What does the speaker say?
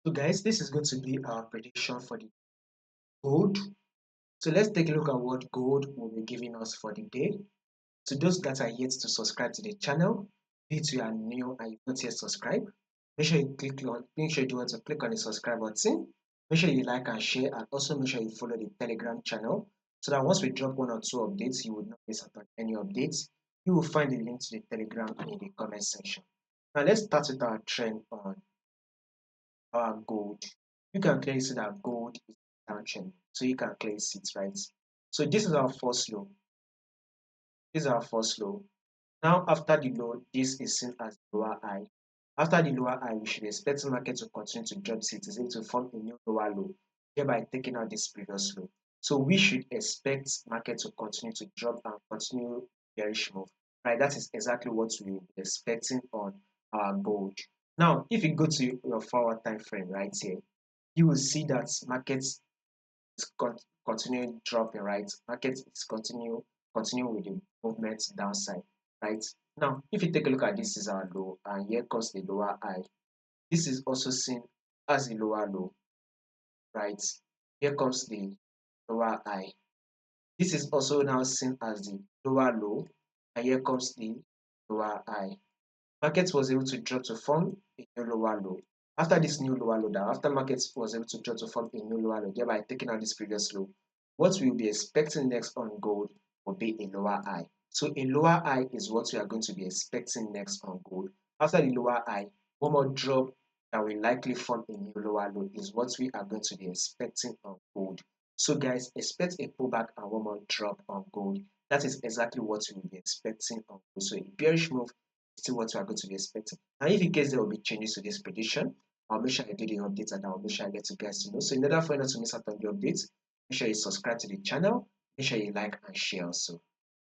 So guys, this is going to be our prediction for the gold. So let's take a look at what gold will be giving us for the day. To those that are yet to subscribe to the channel, if you are new and you've not yet subscribed, make sure you want to click on the subscribe button. Make sure you like and share, and also make sure you follow the Telegram channel so that once we drop one or two updates, you will not miss out on any updates. You will find the link to the Telegram in the comment section. Now let's start with our trend on our gold. You can clearly see that gold is downtrend, so you can clearly see it, right? So this is our first low. This is our first low. Now after the low, this is seen as the lower high. After the lower high, we should expect the market to continue to drop so it is able to form a new lower low, thereby taking out this previous low. So we should expect market to continue to drop and continue bearish move. Right, that is exactly what we will be expecting on our gold. Now, if you go to your forward time frame right here, you will see that market is continuing dropping, right? Market is continue with the movement downside, right? Now, if you take a look at this is our low, and here comes the lower high. This is also seen as a lower low, right? Here comes the lower high. This is also now seen as the lower low, and here comes the lower high. Market was able to drop to form a new lower low. After this new lower low down, after market was able to drop to form a new lower low, thereby taking out this previous low, what we'll be expecting next on gold will be a lower high. So a lower high is what we are going to be expecting next on gold. After the lower high, one more drop that will likely form a new lower low is what we are going to be expecting on gold. So guys, expect a pullback and one more drop on gold. That is exactly what we will be expecting on gold. So a bearish move is still what we are going to be expecting. And if in case there will be changes to this prediction, I'll make sure I do the updates and I'll make sure I let you guys to know. So in order for you not to miss out on the updates, make sure you subscribe to the channel, make sure you like and share also.